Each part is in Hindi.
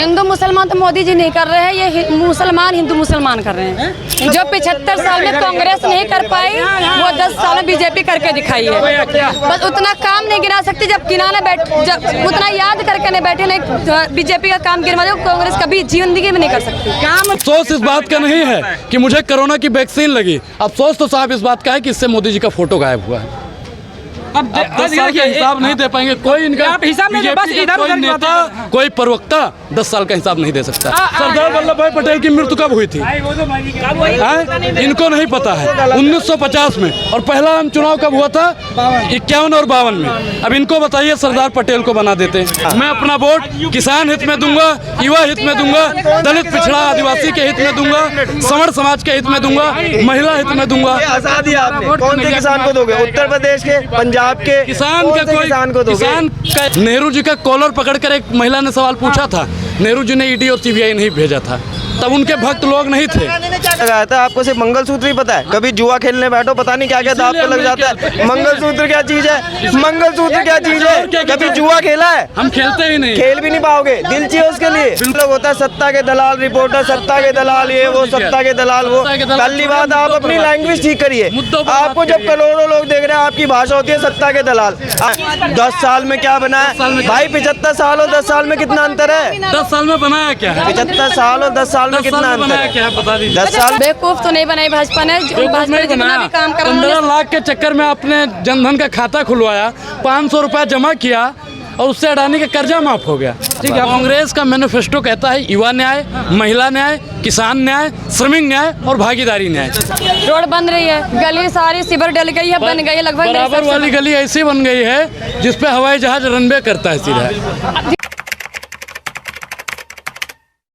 हिंदू मुसलमान तो मोदी जी नहीं कर रहे हैं, ये मुसलमान हिंदू मुसलमान कर रहे हैं। जो 75 साल में कांग्रेस नहीं कर पाई वो 10 साल में बीजेपी करके दिखाई है। बस उतना काम नहीं गिना सकती, जब गिनाने जब उतना याद करके नहीं बैठे, नहीं बीजेपी का काम गिनवा दो, कांग्रेस कभी जिंदगी में नहीं कर सकती। अफसोस इस बात का नहीं है कि मुझे कोरोना की वैक्सीन लगी, अफसोस तो साहब इस बात का है कि इससे मोदी जी का फोटो गायब हुआ है। अब 10 साल का हिसाब नहीं दे पाएंगे कोई, इनका हिसाब नहीं, बस कोई नेता कोई प्रवक्ता 10 साल का हिसाब नहीं दे सकता। सरदार वल्लभ भाई पटेल की मृत्यु कब हुई थी इनको नहीं पता है, 1950 में, और पहला चुनाव कब हुआ था 51 और 52 में। अब इनको बताइए, सरदार पटेल को बना देते। मैं अपना वोट किसान हित में दूंगा, युवा हित में दूंगा, दलित पिछड़ा आदिवासी के हित में दूंगा, समर समाज के हित में दूंगा, महिला हित में दूंगा। आजादी आपने कौन से किसान को दोगे? उत्तर प्रदेश के, पंजाब के किसान का कोई किसान का। नेहरू जी का कॉलर पकड़कर एक महिला ने सवाल पूछा था, नेहरू जी ने ईडी और सीबीआई नहीं भेजा था, तब उनके भक्त लोग नहीं थे। लगाया था आपको सिर्फ मंगलसूत्र ही पता है, कभी जुआ खेलने बैठो पता नहीं क्या क्या दांव पे लग जाता है। मंगलसूत्र क्या चीज है? मंगलसूत्र क्या चीज है? कभी जुआ खेला है? हम खेलते ही नहीं, खेल भी नहीं पाओगे, दिल चाहिए उसके लिए। लोग होता है सत्ता के दलाल, रिपोर्टर सत्ता के दलाल, ये वो सत्ता के दलाल वो। पहली बात आप अपनी लैंग्वेज ठीक करिए। आपको जब करोड़ों लोग देख रहे हैं, आपकी भाषा होती है सत्ता के दलाल। 10 साल में क्या बना है भाई? 75 साल और 10 साल में कितना अंतर है? 10 साल में बनाया क्या है? 75 साल और 10 साल में कितना अंतर है? क्या बता दीजिए। 10 साल बेवकूफ तो नहीं बनाई भाजपा ने, भाजपा ने जितना भी काम करा। 15 लाख के चक्कर में आपने जनधन का खाता खुलवाया, 500 रुपया जमा किया और उससे अडानी का कर्जा माफ हो गया। ठीक है, कांग्रेस का मैनिफेस्टो कहता है युवा न्याय, महिला न्याय, किसान न्याय, श्रमिक न्याय और भागीदारी न्याय। रोड बन रही है, गली सारी सिबर डल गई है, बन गई है लगभग। बराबर वाली गली ऐसी बन गई है जिसपे हवाई जहाज रनवे करता है सीधा।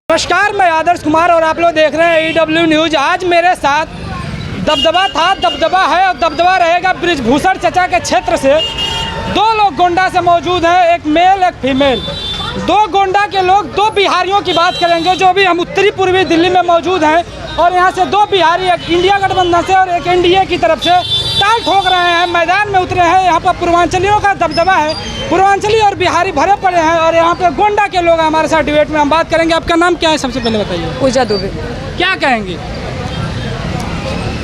नमस्कार, मैं आदर्श कुमार और आप लोग देख रहे हैं EW न्यूज। आज मेरे साथ दबदबा था, दबदबा है और दबदबा रहेगा ब्रिजभूषण चचा के क्षेत्र से। 2 लोग गोंडा से मौजूद हैं, एक मेल एक फीमेल। 2 गोंडा के लोग 2 बिहारियों की बात करेंगे जो भी हम उत्तरी पूर्वी दिल्ली में मौजूद हैं, और यहाँ से 2 बिहारी, एक इंडिया गठबंधन से और एक एनडीए की तरफ से ताल ठोक रहे हैं, मैदान में उतरे हैं। यहाँ पर पूर्वांचलियों का दबदबा है, पूर्वांचली और बिहारी भरे पड़े हैं, और यहाँ पे गोंडा के लोग हमारे साथ डिबेट में हम बात करेंगे। आपका नाम क्या है सबसे पहले बताइए? पूजा दुबे। क्या कहेंगे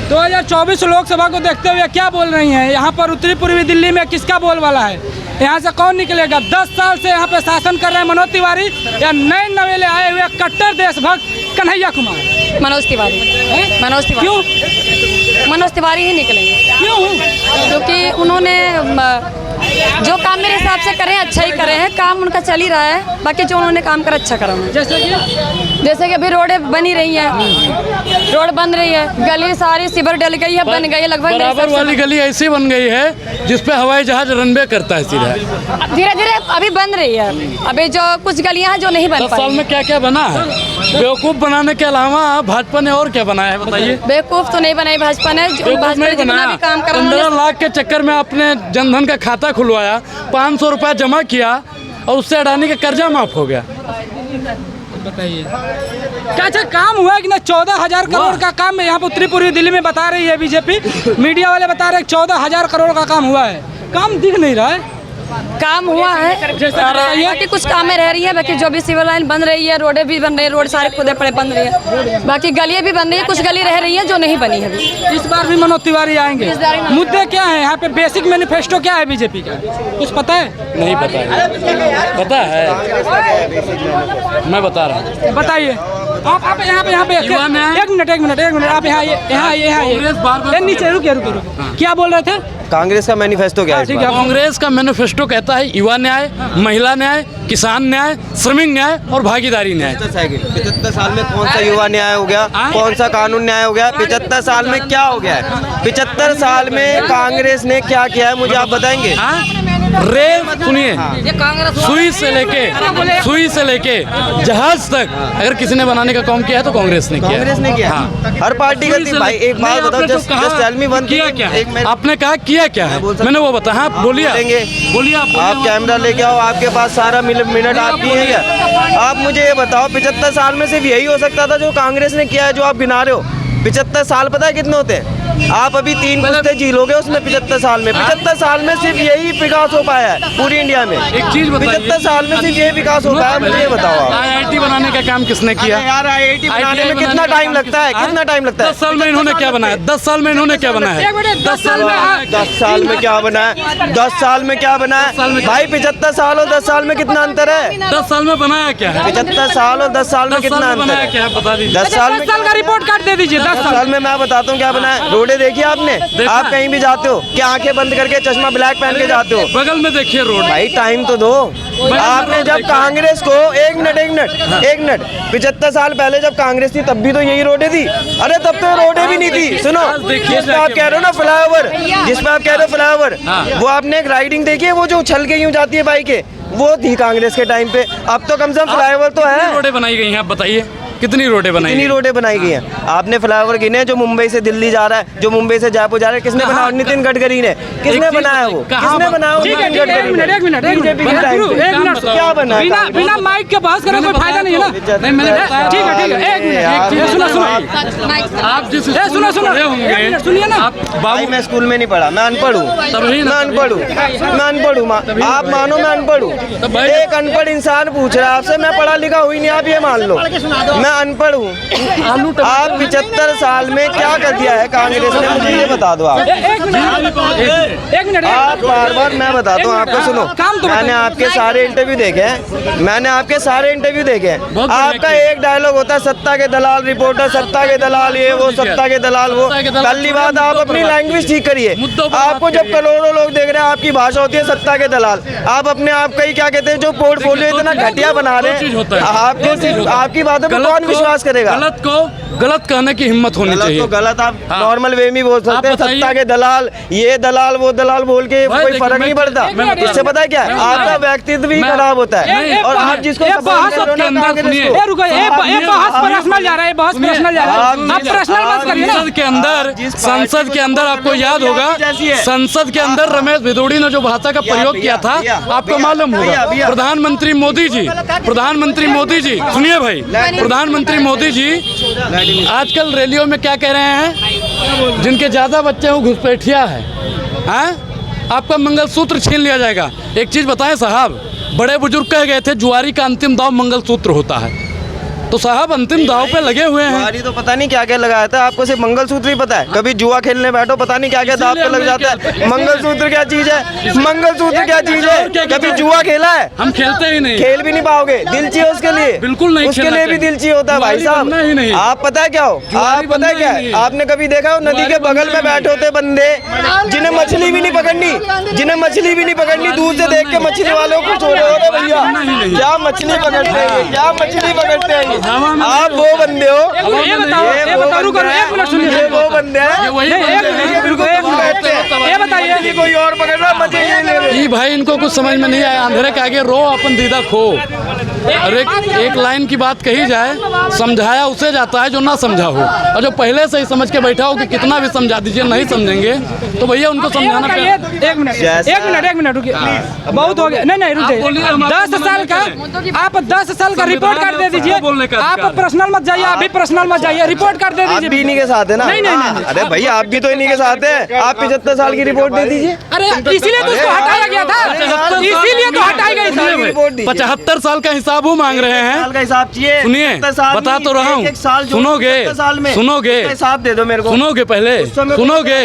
2024 लोकसभा को देखते हुए, क्या बोल रही हैं? यहाँ पर उत्तरी पूर्वी दिल्ली में किसका बोलबाला है? यहाँ से कौन निकलेगा? 10 साल से यहाँ पे शासन कर रहे हैं मनोज तिवारी या नए नवेले आए हुए कट्टर देशभक्त कन्हैया कुमार? मनोज तिवारी। मनोज तिवारी। क्यों मनोज तिवारी ही निकलेंगे? क्यों? क्योंकि उन्होंने जो काम मेरे हिसाब से करें अच्छा ही करे हैं, काम उनका चल ही रहा है, बाकी जो उन्होंने काम कर अच्छा करा। जैसे कि अभी रोडें बनी रही हैं, रोड बन रही है, गली सारी सिबर डल गई है, बन गई है लगभग। बराबर वाली गली ऐसी बन गई है जिसपे हवाई जहाज रनवे करता है सीधा। धीरे धीरे अभी बन रही है, अभी जो कुछ गलियां हैं जो नहीं बन 10 पाई। साल में क्या क्या बना है? बेवकूफ बनाने के अलावा भाजपा ने और क्या बनाया है बताइए? बेवकूफ तो नहीं बनाई भाजपा ने, भाजपा ने जितना भी काम करा। 15 लाख के चक्कर में आपने जनधन का खाता खुलवाया, 500 रुपया जमा किया और उससे अडानी का कर्जा माफ हो गया। बताइए क्या अच्छा काम हुआ है कि ना? 14,000 करोड़ का काम यहाँ पर उत्तरी पूर्वी दिल्ली में बता रही है बीजेपी, मीडिया वाले बता रहे हैं 14,000 करोड़ का काम हुआ है। काम दिख नहीं रहा है। काम हुआ है, बाकी कुछ कामें रह रही है, बाकी जो भी सिविल लाइन बन रही है, रोडें भी बन रही है, रोड सारे खुदे पड़े बन रही है, बाकी गलियां भी बन रही है, कुछ गली रह रही है जो नहीं बनी है अभी। इस बार भी मनोज तिवारी आएंगे। मुद्दे क्या है यहाँ पे? बेसिक मैनिफेस्टो क्या है बीजेपी का, कुछ पता है? नहीं पता है। पता है, मैं बता रहा हूँ। बताइए आप यहाँ पे एक मिनट आप यहाँ नीचे रुकिए। क्या बोल रहे थे? कांग्रेस का मैनिफेस्टो क्या है? कांग्रेस का मैनिफेस्टो कहता है युवा न्याय, महिला न्याय, किसान न्याय, श्रमिक न्याय और भागीदारी न्याय। 75 साल में कौन सा युवा न्याय हो गया? कौन सा कानून न्याय हो गया? 75 साल में क्या हो गया है? 75 साल में कांग्रेस ने क्या किया है मुझे आप बताएंगे? रेल सुनिए, सुई से लेके जहाज तक अगर किसी ने बनाने का काम किया है तो कांग्रेस ने किया। कांग्रेस ने किया। हर पार्टी करती है भाई। एक बात बताओ, जस्ट टेल मी वन किया क्या है? आपने कहा किया क्या है? मैंने वो बताया। हाँ बोलिए आप कैमरा लेके आओ, आपके पास सारा मिनट आपकी है क्या? आप मुझे ये बताओ, 75 साल में सिर्फ यही हो सकता था जो कांग्रेस ने किया है, जो आप गिना रहे हो। 75 साल पता है कितने होते हैं? आप अभी 3 पुश्ते जी लोगे उसमें 75 साल में। 75 साल में सिर्फ यही विकास हो पाया है पूरी इंडिया में। एक चीज बताइए, 75 साल में सिर्फ यही विकास हो पाया है, मुझे बताओ आप। IIT बनाने काम किसने किया? यार IIT बनाने में कितना टाइम लगता है? कितना टाइम लगता है? 10 साल में इन्होंने क्या बनाया? 10 साल में इन्होंने क्या बनाया? 10 साल में 10 साल में क्या बना है? 10 साल में क्या बना है भाई? 75 साल और 10 साल में कितना अंतर है? 10 साल में बनाया क्या है? 75 साल और 10 साल में 10 साल कितना में अंतर बनाया है? क्या है? बता दीजिए। 10 साल में 10 साल का रिपोर्ट कार्ड दे दीजिए। 10 साल में मैं बताता हूँ क्या बना है। रोडे देखिए आपने? आप कहीं भी जाते हो क्या आंखें बंद करके चश्मा ब्लैक पहन के जाते हो? बगल में देखिए रोड। भाई टाइम तो दो। आपने जब कांग्रेस को एक मिनट 75 साल पहले जब कांग्रेस थी तब भी तो यही रोडे थी। अरे तब तो रोडे भी नहीं थी। सुनो, जिस पे आप कह रहे हो ना फ्लाईओवर, जिस पे आप कह रहे हो फ्लाईओवर, वो आपने एक राइडिंग देखी है वो जो उछल के यूं जाती है बाइक, वो थी कांग्रेस के टाइम पे। अब तो कम से कम फ्लाईओवर तो है। रोडें बनाई गई हैं, आप बताइए कितनी रोडें बनाई? कितनी रोडें बनाई गई हैं? आपने फ्लाईओवर गिने जो मुंबई से दिल्ली जा रहा है, जो मुंबई से जयपुर जा रहा है, किसने बनाया? नितिन गडकरी ने। किसने बनाया वो? किसने बनाया? ठीक है, एक मिनट बीजेपी के टाइम पे। एक मिनट क्या बना? बिना माइक के बहस करने कोई फायदा नहीं है ना। नहीं मैंने ठीक है, एक मिनट सुनो आप जिस सुनो पढ़े होंगे सुनिए ना। आप भाई मैं स्कूल में नहीं पढ़ा, मैं अनपढ़ हूँ। मैं अनपढ़ हूँ। आप मानो मैं अनपढ़ हूँ। एक अनपढ़ इंसान पूछ रहा है आपसे, मैं पढ़ा लिखा हुई नहीं, आप ये मान लो मैं अनपढ़ हूँ। आप 75 साल में क्या कर दिया है कांग्रेस ने, मुझे ये बता दो। आप एक मिनट आप बार मैं बताता हूँ आपको। सुनो, मैंने आपके सारे इंटरव्यू देखे हैं। आपका एक डायलॉग होता है सत्ता के दलाल रिपोर्टर, सत्ता के दलाल ये वो, सत्ता के दलाल वो। पहली बात आप अपनी लैंग्वेज ठीक करिए। आपको जब करोड़ों लोग देख रहे हैं आपकी भाषा होती है सत्ता के दलाल। आप अपने आप का ही क्या कहते हैं जो पोर्टफोलियो इतना घटिया बना रहे हैं, आपकी बातों पर कौन विश्वास करेगा? गलत को गलत कहने की हिम्मत होनी चाहिए। तो गलत आप नॉर्मल वे में बोल सकते हैं, सत्ता के दलाल, ये दलाल वो दलाल बोल के कोई फर्क नहीं पड़ता। इससे पता है क्या है, आपका व्यक्तित्व भी खराब होता है। और आप जिसको संसद के अंदर आपको याद होगा, संसद के अंदर रमेश भिदोड़ी ने जो भाषा का प्रयोग किया था आपको मालूम होगा। प्रधानमंत्री मोदी जी सुनिए भाई, प्रधानमंत्री मोदी जी आजकल रैलियों में क्या कह रहे हैं? जिनके ज्यादा बच्चे हैं वो घुसपैठिया है। आपका मंगलसूत्र छीन लिया जाएगा। एक चीज बताएं साहब, बड़े बुजुर्ग कह गए थे जुआरी का अंतिम दाव मंगलसूत्र होता है। तो साहब अंतिम दाव पे लगे हुए हैं। जुआरी तो पता नहीं क्या क्या लगाया था, आपको सिर्फ मंगलसूत्र ही पता है। कभी जुआ खेलने बैठो पता नहीं क्या क्या दाव पे लग जाता है। मंगलसूत्र क्या चीज है? मंगलसूत्र क्या चीज है? कभी जुआ खेला है? हम खेलते ही नहीं, खेल भी नहीं पाओगे। दिल चाहिए उसके लिए, बिल्कुल नहीं, उसके लिए भी दिल चाहिए होता है भाई साहब। आप पता है क्या हो? आप पता है क्या है? आपने कभी देखा हो नदी के बगल में बैठे होते बंदे जिन्हें मछली भी नहीं पकड़नी, दूर से देख के मछली वालों को छोड़े हो रहे भैया क्या मछली पकड़ते हैं। आप वो बंदे हो, ये बताओ एक मिनट सुनिए। वो बंदे हैं ये बताइए कोई और पकड़ रहा, मजे ये ले रहे। ये भाई इनको कुछ समझ में नहीं आया। अंधेरे के आगे रो अपन दीदा खो। और एक लाइन की बात कही जाए, समझाया उसे जाता है जो ना समझा हो, और जो पहले से ही समझ के बैठा हो कि कितना भी समझा दीजिए नहीं समझेंगे तो भैया उनको समझाना। एक मिनट रुकिए, बहुत हो गया। नहीं रुक जाइए। 10 साल का आप 10 साल का रिपोर्ट कार्ड दे दीजिए। आप पर्सनल मत जाइए, अभी पर्सनल मत जाइए, रिपोर्ट कार्ड दे आप दीजिए। भी इन्हीं के साथ है ना? नहीं। अरे भैया आप भी तो इन्हीं के साथ हैं। आप 75 साल की रिपोर्ट दे दीजिए। अरे इसीलिए तो उसको हटाया गया था, इसीलिए तो हटाई गई थी। 75 साल का हिसाब वो मांग रहे हैं। साल का हिसाब चाहिए। सुनिए, बता तो रहा हूँ। सुनोगे हिसाब दे दो मेरे को। सुनोगे पहले सुनोगे।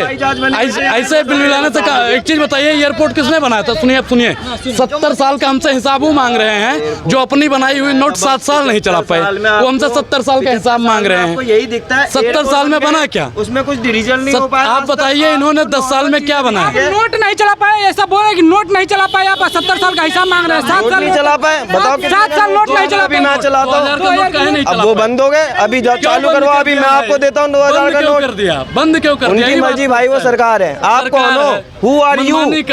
ऐसे बिल मिलाने से एक चीज बताइए, एयरपोर्ट किसने बनाया था? सुनिए 70 साल का हमसे हिसाब वो मांग रहे हैं जो अपनी बनाई हुई नोट 7 साल नहीं चला पाए, वो हमसे 70 साल का हिसाब मांग रहे हैं। यही दिखता है 70 साल में बना क्या? उसमें कुछ डिवीजन नहीं हो पाया। आप बताइए इन्होंने 10 साल में क्या बनाया? नोट नहीं चला पाए, ऐसा बोल रहे कि नोट नहीं चला पाए। आप 70 साल का हिसाब मांग रहे हैं। 7 साल नहीं चला पाए, बताओ 7 साल नोट नहीं चला पाए। मैं चलाता हूँ, अब वो बंद हो गए। अभी जब चालू करवा, अभी मैं आपको देता हूँ 2000 का नोट। कर दिया बंद क्यों कर दिया? उनकी मर्जी भाई, वो सरकार है। आप कौन हो? Who are you? एक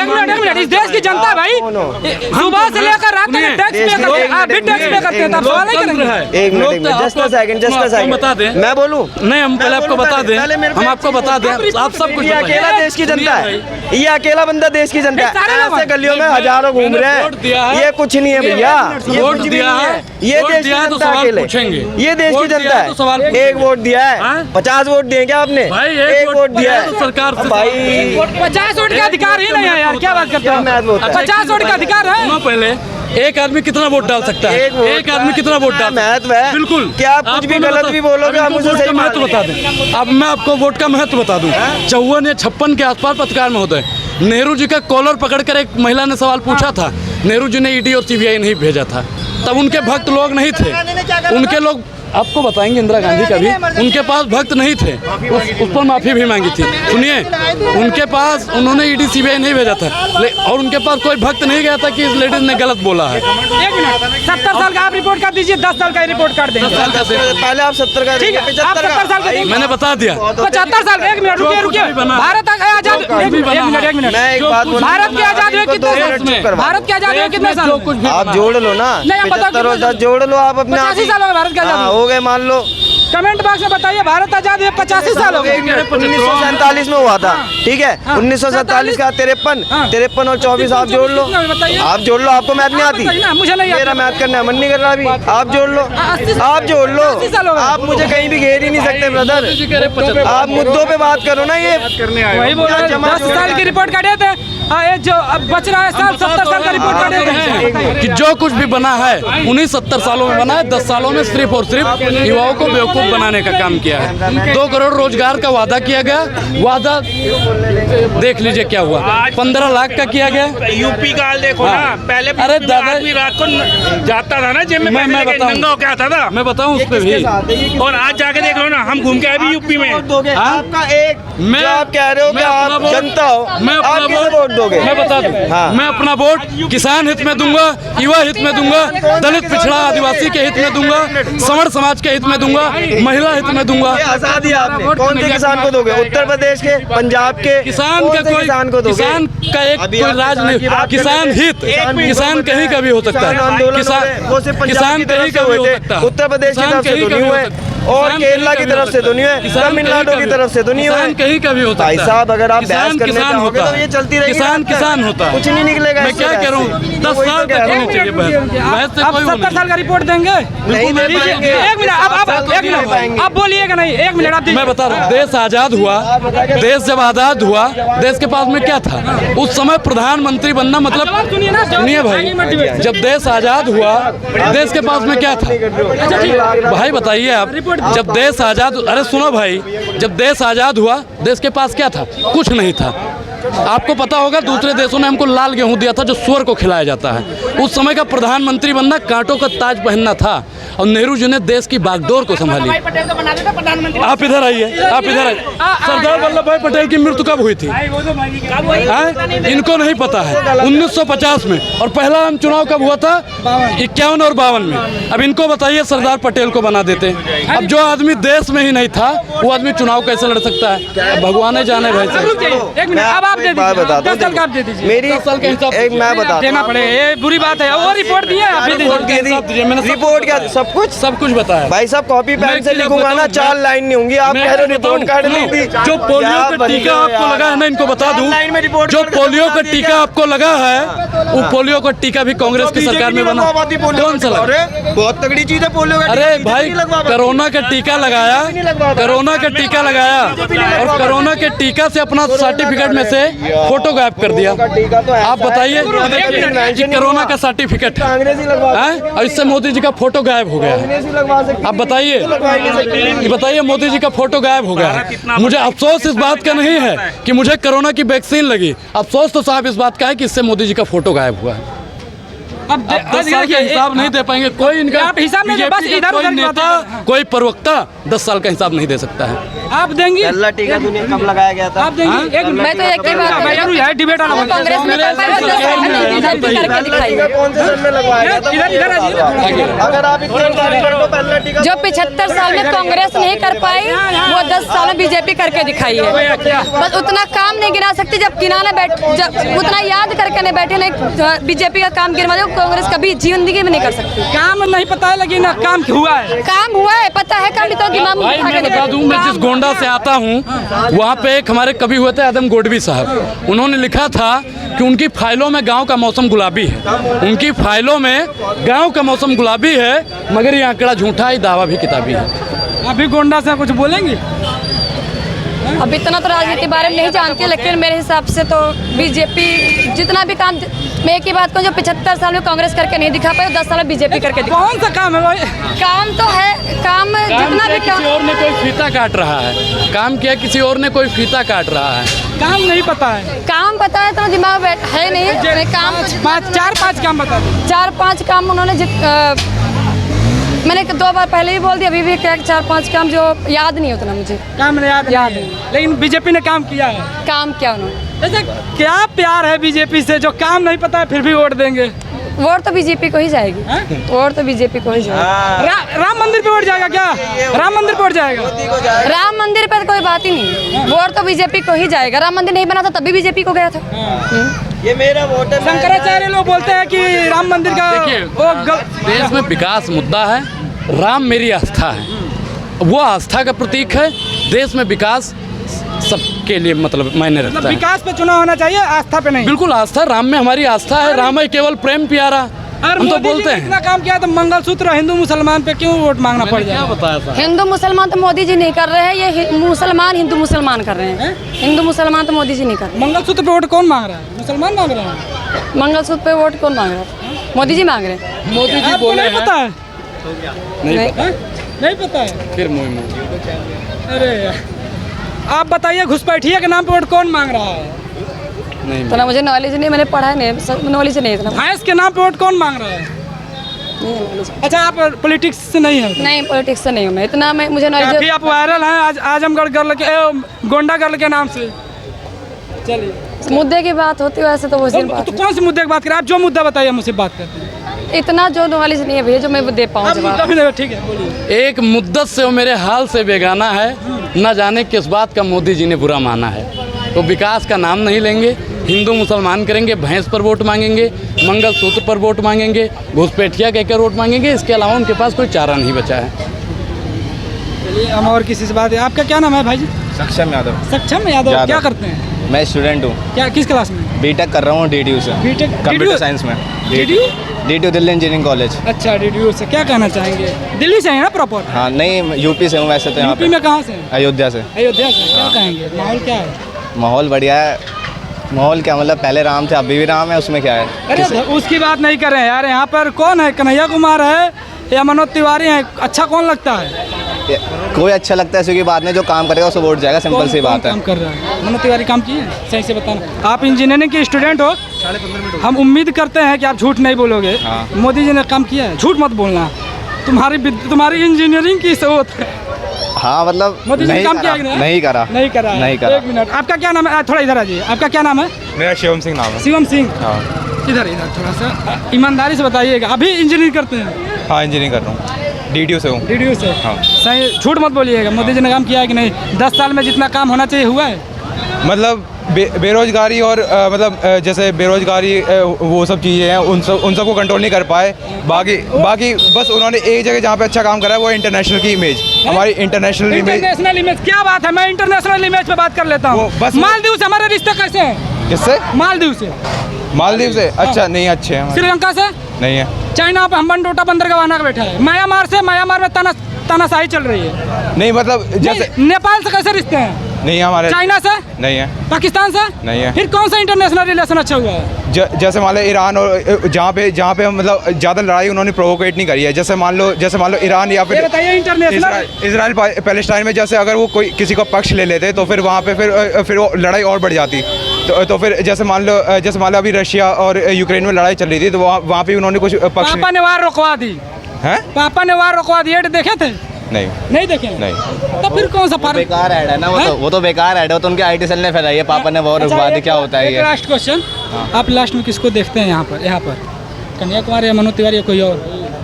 मिनट, इस देश की जनता भाई सुबह से लेकर रात तक टैक्स पे करते हैं। आप भी टैक्स पे करते हैं, तब सवाल नहीं करेंगे। एक मिनट, जस्ट अ सेकंड बता दें। मैं बोलूं? नहीं, हम पहले आपको बता दें, हम आपको बता दें। आप सब कुछ ये अकेला देश की जनता है, ये अकेला बंदा देश की जनता है। ऐसे गलियों में हजारों घूम रहे हैं, ये कुछ नहीं है भैया। वोट दिया है, ये देश की जनता अकेले, ये देश की जनता है। एक वोट दिया है, 50 वोट दिए क्या आपने? एक वोट दिया है सरकार से। भाई 50 वोट का अधिकार ही नहीं है यार, क्या बात करते हैं? 50 वोट का अधिकार है। पहले एक आदमी कितना वोट डाल सकता है? एक आदमी कितना वोट डाल? महत्व है बिल्कुल। क्या आप कुछ भी गलत भी बोलोगे आप मुझे सही महत्व बता दें। अब मैं आपको वोट का महत्व बता दूं। 54 या 56 के आसपास पत्रकार महोदय, नेहरू जी का कॉलर पकड़कर एक महिला ने सवाल पूछा था। नेहरू जी ने ईडी और सीबीआई नहीं भेजा था, तब उनके भक्त लोग नहीं थे। उनके लोग आपको बताएंगे, इंदिरा गांधी का भी उनके पास भक्त नहीं थे, उस पर माफ़ी भी मांगी थी। सुनिए, उनके पास उन्होंने ईडी सीबीआई नहीं भेजा था और उनके पास कोई भक्त नहीं गया था कि इस लेडीज ने गलत बोला है। 70 साल का आप रिपोर्ट कर दीजिए, 10 साल का रिपोर्ट कर देंगे। पहले आप 70 का, ठीक है, आप 70 साल का मैंने बता दिया। 75 साल का। एक मिनट रुकिए। भारत आजाद, एक मिनट मैं एक बात बोलूं, भारत के आजाद हुए कितने साल? भारत के आजाद हुए कितने साल? आप जोड़ लो ना, नहीं, हम बताओ 75 और 10 जोड़ लो आप अपने। 85 साल हो गए भारत के आजाद हुए। हो गए, मान लो। कमेंट बॉक्स में बताइए, भारत आजाद हुए 85 साल हो गए। 1947 में हुआ था, ठीक है। 1947 का 53 और 24 आप जोड़ लो। आप जोड़ लो, आपको मैथ नहीं आती, मुझे नहीं मेरा मैथ करना मन नहीं कर रहा अभी। आप जोड़ लो, आप जोड़ लो। आप मुझे कहीं भी घेर ही नहीं सकते ब्रदर। आप मुद्दों पे बात करो ना। ये वही बोल रहे हैं, 10 साल की रिपोर्ट काटे थे। ये जो अब बच रहा है साल, 70 साल का रिपोर्ट काटे थे कि जो कुछ भी बना है 1970 सालों में बना है। 10 सालों में सिर्फ और सिर्फ युवाओं को बेवकूफ़ बनाने का काम किया है। 2 करोड़ रोजगार का वादा किया गया, वादा देख लीजिए क्या हुआ। 15 लाख का किया गया। यूपी का हाल देखो ना, पहले अरे दादा, आदमी रात को जाता था ना जिम में, मैं बताऊं, नंगा होके आता था। मैं बताऊं उस पे भी, और आज जाके देख लो ना, हम घूम के आए भी यूपी में। आपका एक मैं- जो आप कह रहे हो कि आप जनता हो, मैं अपना आप किसे वोट दोगे? मैं बता दूं, हाँ। मैं अपना वोट किसान हित में दूंगा, युवा हित में दूंगा, दलित पिछड़ा आदिवासी के हित में दूंगा, समर समाज के हित में दूंगा, महिला हित में दूंगा। ये आजादी आपने कौन से किसान को दोगे? उत्तर प्रदेश के, पंजाब के किसान कौन का से कोई किसान को दोगे? किसान का एक अभी कोई आप राज किसान नहीं, की बात किसान कर रहे हित, हैं। किसान कहीं का भी हो सकता किसान है। आंदोलन किसान हो गए, वो सिर्फ पंजाब किसान की तरफ कहीं से का भी हुए हो थे, सकता है। उत्तर प्रदेश की किसान तरफ से कहीं तो का नहीं भी हो हुए, सकता है। और किसान केरला कहीं की का भी तरफ से तो नहीं हुए, किसान तमिलनाडु कहीं की का तरफ से तो नहीं किसान हुए। कहीं का भी हो सकता है। भाई साहब, अगर आप बहस करने किसान जाओगे होता तो है। ये चलती रहेगी। किसान बात। किसान होता है। कुछ नहीं निकलेगा। मैं क्या कह रहा हूँ, 10 वही तो साल कह तक रहा होनी हूँ। चाहिए बहस से आप कोई वो 70 नहीं। साल का रिपोर्ट देंगे? नहीं दे पाएंगे। एक मिनट, अब एक मिनट, आप बोलिएगा नहीं, एक मिनट आप मैं बता रहा हूँ, देश आजाद हुआ, देश जब आजाद हुआ, देश के पास में क्या था उस समय? प्रधानमंत्री बनना मतलब, सुनिए भाई, जब देश आजाद हुआ देश के पास में क्या था भाई? बताइए आप। जब देश आजाद, अरे सुनो भाई, जब देश आजाद हुआ देश के पास क्या था? कुछ नहीं था। आपको पता होगा दूसरे देशों ने हमको लाल गेहूं दिया था जो सुअर को खिलाया जाता है। उस समय का प्रधानमंत्री बनना कांटों का ताज पहनना था, और नेहरू जी ने देश की बागडोर को संभाली। आप इधर आइए, आप इधर आइए। सरदार वल्लभ भाई पटेल की मृत्यु कब हुई थी? इनको नहीं पता है। 1950 में, और पहला आम चुनाव कब हुआ था? 51 और 52 में। अब इनको बताइए, सरदार पटेल को बना देते। अब जो आदमी देश में ही नहीं था वो आदमी चुनाव कैसे लड़ सकता है? अब भगवान ही जाने भाई साहब। एक मिनट, अब आप दे बात दीजिए, बताता 10 साल का आप दे दीजिए। मेरी 10 साल के हिसाब से एक मैं बता देना पड़ेगा, ये बुरी बात है। वो रिपोर्ट दिए आप दे रिपोर्ट दीजिए। दी थी, रिपोर्ट क्या सब कुछ बताया भाई साहब कॉपी पेन मैं से क्या लिखूंगा ना, बताऊं? 4 लाइन नहीं होंगी। आप मैं कह रहे हो क्या रिपोर्ट बताऊं? कार्ड ली थी। जो पोलियो का टीका आपको लगा है ना, इनको बता दूं, जो पोलियो का टीका आपको लगा है, वो पोलियो का टीका भी कांग्रेस की सरकार में बना। कौन सा लगा? बहुत तगड़ी चीज है पोलियो का। अरे भाई, कोरोना का टीका लगाया, कोरोना का टीका लगाया, और कोरोना के टीका से अपना सर्टिफिकेट में से फोटो गायब कर दिया। आप बताइए, कि कोरोना का सर्टिफिकेट है और इससे मोदी जी का फोटो गायब हो गया है। आप बताइए, बताइए मोदी जी का फोटो गायब हो गया है। मुझे अफसोस इस बात का नहीं है कि मुझे कोरोना की वैक्सीन लगी, अफसोस तो साहब इस बात का है कि इससे मोदी जी का फोटो गायब हुआ है। अब 10 साल का हिसाब नहीं दे पाएंगे कोई, इनका आप हिसाब नहीं दे, बस बीजेपी का इधर कोई उधर की बातें नेता, कोई प्रवक्ता 10 साल का हिसाब नहीं दे सकता है। आप देंगी? अल्लाह टीका दुनिया कब लगाया गया था? आप देंगी? एक मिनट, मैं तो एक ही बात भाई यार, ये डिबेट आना बंद कांग्रेस में कर पाए, 10 साल में बीजेपी करके दिखाई है। कौन से सन में लगवाया गया था? इधर इधर आइए। अगर आप इतने तारीफ कर दो पहला टीका जो 75 साल में कांग्रेस नहीं कर पाई वो 10 साल में बीजेपी करके दिखाई है। बस उतना काम नहीं गिना सकती, जब गिनाने बैठ, जब उतना याद करके नहीं बैठे, नहीं बीजेपी का काम गिनवा दो, कांग्रेस कभी जिंदगी में नहीं कर सकती। काम नहीं पता है, लेकिन काम हुआ है। काम हुआ है, पता है, काम तो दिमाग भाई मैं बता दूं, मैं जिस गोंडा से आता हूं वहाँ पे एक हमारे कवि हुए थे आदम गोडवी साहब, उन्होंने लिखा था कि उनकी फाइलों में गांव का मौसम गुलाबी है। उनकी फाइलों में गांव का मौसम गुलाबी है, मगर ये आंकड़ा झूठा है, दावा भी किताबी है। अभी गोंडा से कुछ बोलेंगे? अब इतना तो राजनीति के बारे में नहीं जानती, लेकिन मेरे हिसाब से तो बीजेपी जितना भी काम, मैं एक ही बात कहूँ, जो 75 साल में कांग्रेस करके नहीं दिखा पाई, 10 साल में बीजेपी करके दिखा। कौन सा काम है भाई? काम तो है, काम जितना भी काम, किसी और ने कोई फीता काट रहा है, काम किया किसी और ने कोई फीता काट रहा है। काम नहीं पता है, काम पता है तो दिमाग है नहीं, काम 4-5 काम बता दो। 4-5 काम उन्होंने मैंने 2 बार पहले भी बोल दिया, अभी भी क्या 4-5 काम जो याद नहीं उतना मुझे। काम याद नहीं, लेकिन बीजेपी ने काम किया है। काम क्या उन्होंने, ऐसा क्या प्यार है बीजेपी से जो काम नहीं पता है फिर भी वोट देंगे? वोट तो बीजेपी को ही जाएगी, वोट तो बीजेपी को ही जाएगी। राम मंदिर पे वोट जाएगा क्या? राम मंदिर पे वोट जाएगा? राम मंदिर पे तो कोई बात ही नहीं, वोट तो बीजेपी को ही जाएगा। राम मंदिर नहीं बना था तभी बीजेपी को गया था। ये मेरा वोट है। शंकराचार्य लोग बोलते हैं कि राम मंदिर का देश में विकास मुद्दा है, राम मेरी आस्था है, वो आस्था का प्रतीक है। देश में विकास सबके लिए मतलब मायने रखता है। विकास पे चुनाव होना चाहिए, आस्था पे नहीं। बिल्कुल आस्था, राम में हमारी आस्था है, राम है केवल प्रेम प्यारा, हम तो बोलते हैं। इतना काम किया तो मंगलसूत्र हिंदू मुसलमान पे क्यों वोट मांगना पड़ जाए? क्या बताया था? हिंदू मुसलमान तो मोदी जी नहीं कर रहे हैं, ये मुसलमान हिंदू मुसलमान कर रहे हैं। हिंदू मुसलमान तो मोदी जी नहीं कर रहे। मंगलसूत्र पे वोट कौन मांग रहा है? मुसलमान मांग रहे हैं। मंगलसूत्र पे वोट कौन मांग रहा है? मोदी जी मांग रहे हैं। मोदी जी आपको बोले नहीं हैं। पता है? नहीं नहीं पता है? फिर मुँह अरे यार, आप बताइए, घुसपैठिया के नाम पे वोट कौन मांग रहा है? नहीं तो मुझे नॉलेज नहीं, मैंने पढ़ा नहीं, नॉलेज नहीं इतना। भैंस के नाम पे वोट कौन मांग रहा है? नहीं है knowledge। अच्छा, आप पॉलिटिक्स से नहीं है? नहीं, पॉलिटिक्स से नहीं हूँ मैं इतना, मैं मुझे काफी नॉलेज। आप वायरल हैं आज आजमगढ़ गर्ल के गोंडा गर्ल के नाम से। चलिए, मुद्दे की बात होती है वैसे तो वो सिर्फ तो कौन से मुद्दे की बात करें? आप जो मुद्दा बताइए, मुझसे बात करते हैं। इतना जो नॉलेज नहीं है भैया जो मैं दे पाऊँ आप मुद्दा जवाब। भी नहीं, ठीक है, बोलिए। एक मुद्दत से वो मेरे हाल से बेगाना है, न जाने किस बात का मोदी जी ने बुरा माना है। तो विकास का नाम नहीं लेंगे, हिंदू मुसलमान करेंगे, भैंस पर वोट मांगेंगे, मंगलसूत्र पर वोट मांगेंगे, घुसपैठिया कहकर वोट मांगेंगे, इसके अलावा उनके पास कोई चारा नहीं बचा है। चलिए, हम और किसी से बात है। आपका क्या नाम है भाई जी? सक्षम यादव। सक्षम यादव। क्या करते हैं? मैं स्टूडेंट हूँ, क्या, किस क्लास में? बीटेक कर रहा हूँ DTU से, बीटेक कंप्यूटर साइंस में। DTU Delhi engineering college. अच्छा, DTU से। क्या कहना चाहेंगे? दिल्ली से है ना प्रॉपर? हाँ, नहीं यूपी से हूँ वैसे तो। यहाँ यूपी पे में कहाँ से हैं? अयोध्या से। अयोध्या से। क्या कहेंगे, माहौल क्या है? माहौल बढ़िया है। माहौल क्या मतलब, पहले राम थे अभी भी राम है, उसमें क्या है? अरे उसकी बात नहीं करें यार, यहाँ पर कौन है? कन्हैया कुमार है या मनोज तिवारी है? अच्छा कौन लगता है? कोई अच्छा लगता है, इसकी बात नहीं, जो काम करेगा उसको वोट जाएगा, सिंपल सी बात है। काम कर रहा है मनोज तिवारी, काम किए? सही से बताना। आप इंजीनियरिंग के स्टूडेंट हो, हम उम्मीद करते हैं कि आप झूठ नहीं बोलोगे। हाँ। मोदी जी ने काम किया है, झूठ मत बोलना। तुम्हारी इंजीनियरिंग की सोच। हाँ मतलब मोदी जी ने नहीं काम किया करा, कि नहीं करा, नहीं करा। नहीं करा। एक मिनट, आपका क्या नाम है? थोड़ा इधर आ जाइए। आपका क्या नाम है? मेरा शिवम सिंह नाम है। शिवम सिंह। हाँ इधर थोड़ा सा ईमानदारी से बताइएगा। अभी इंजीनियरिंग करते हैं? हाँ, इंजीनियरिंग कर रहा हूँ, DTU से हूँ। DTU से। हाँ। सही, झूठ मत बोलिएगा। मोदी जी ने काम किया है कि नहीं? 10 साल में जितना काम होना चाहिए हुआ है? मतलब बेरोजगारी और जैसे बेरोजगारी वो सब चीज़ें हैं, उन सबको कंट्रोल नहीं कर पाए। बाकी बस उन्होंने एक जगह जहाँ पे अच्छा काम करा है वो इंटरनेशनल की इमेज, हमारी इंटरनेशनल इमेज। क्या बात है, मैं इंटरनेशनल इमेज पे बात कर लेता हूँ। बस मालदीव से हमारे रिश्ते कैसे हैं? किससे? मालदीव से। मालदीव से? अच्छा, नहीं अच्छे हैं। श्रीलंका से? नहीं है। चाइना पे हम्बनटोटा बंदरगाह बना के बैठा है। म्यांमार में तानाशाही चल रही है। नहीं मतलब जैसे नेपाल से कैसे रिश्ते हैं? नहीं हमारे। चाइना से? नहीं है। पाकिस्तान से? नहीं है। फिर कौन सा इंटरनेशनल रिलेशन अच्छा हुआ है? जैसे मान लो ईरान और जहाँ पे मतलब ज़्यादा लड़ाई उन्होंने प्रोवोकेट नहीं करी है। जैसे मान लो ईरान या फिर इजराइल पैलेस्टाइन में, जैसे अगर वो कोई किसी को पक्ष ले लेते तो फिर वहाँ पे फिर वो लड़ाई और बढ़ जाती। तो फिर जैसे मान लो अभी रशिया और यूक्रेन में लड़ाई चल रही थी, तो वहाँ पे उन्होंने कुछ पक्ष। पापा ने वार रुकवा दी। हैं? पापा ने वार रुकवा दी। देखे थे? नहीं देखे। नहीं। तो फिर कौन सा बेकार ऐड है ना वो तो बेकार ऐड है, वो तो उनके IT सेल ने फैलाई है। पापा ने वॉर रुकवा दी, क्या होता है ये? लास्ट क्वेश्चन, आप लास्ट में किसको देखते हैं यहाँ पर? कन्हैया कुमार या मनोज तिवारी या कोई और?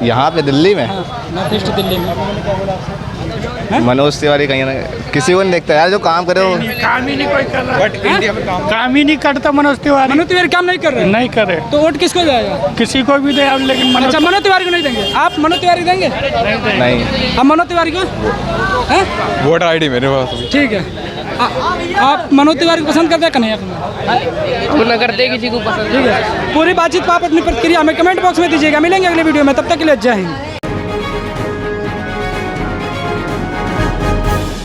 यहाँ पे दिल्ली में नॉर्थ ईस्ट दिल्ली में मनोज तिवारी कहीं ना किसी को नहीं देखता यार, जो काम करे वो। काम ही नहीं कोई कर रहा। बट इंडिया में काम ही नहीं करता मनोज तिवारी काम नहीं कर रहे? नहीं करे तो वोट किसको जाएगा? किसी को भी दे, लेकिन अच्छा, मनोज तिवारी को नहीं देंगे आप? मनोज तिवारी देंगे? नहीं। अब मनोज तिवारी को वोटर ID मेरे पास। ठीक है। आप मनोज तिवारी को पसंद करते हैं कन्हैया कुमार? न करते किसी को पसंद। ठीक है, पूरी बातचीत को आप अपनी प्रतिक्रिया हमें कमेंट बॉक्स में दीजिएगा। मिलेंगे अगले वीडियो में, तब तक के लिए जय हिंद।